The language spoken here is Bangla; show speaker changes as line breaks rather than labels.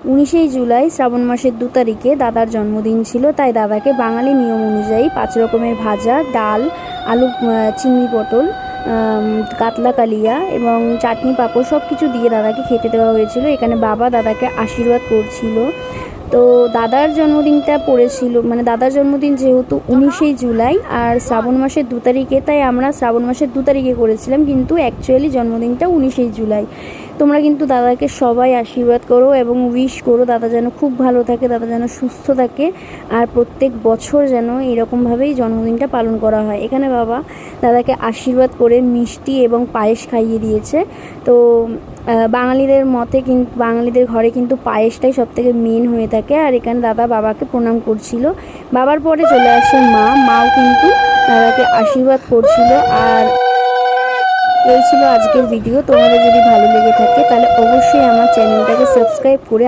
19 জুলাই শ্রাবণ মাসের 2 তারিখে দাদার জন্মদিন ছিল, তাই দাদাকে বাঙালি নিয়ম অনুযায়ী 5 রকমের ভাজা, ডাল, আলু, চিংড়ি পটল, কাতলা কালিয়া এবং চাটনি পাঁপড় সব কিছু দিয়ে দাদাকে খেতে দেওয়া হয়েছিল। এখানে বাবা দাদাকে আশীর্বাদ করছিল। তো দাদার জন্মদিনটা পড়েছিল, মানে দাদার জন্মদিন যেহেতু 19 জুলাই আর শ্রাবণ মাসের 2 তারিখে, তাই আমরা শ্রাবণ মাসের 2 তারিখে করেছিলাম, কিন্তু অ্যাকচুয়ালি জন্মদিনটা 19 জুলাই। তোমরা কিন্তু দাদাকে সবাই আশীর্বাদ করো এবং উইশ করো দাদা যেন খুব ভালো থাকে, দাদা যেন সুস্থ থাকে, আর প্রত্যেক বছর যেন এরকমভাবেই জন্মদিনটা পালন করা হয়। এখানে বাবা দাদাকে আশীর্বাদ করে মিষ্টি এবং পায়েস খাইয়ে দিয়েছে। তো বাঙালিদের মতে কিন্তু বাঙালিদের ঘরে কিন্তু পায়েসটাই সবথেকে মেন হয়ে থাকে। আর এখানে দাদা বাবাকে প্রণাম করছিল। বাবার পরে চলে আসে মাও কিন্তু দাদাকে আশীর্বাদ করছিল। আর এই ছিল আজকের ভিডিও। তোমাদের যদি ভালো লেগে থাকে তাহলে অবশ্যই আমার চ্যানেলটাকে সাবস্ক্রাইব করে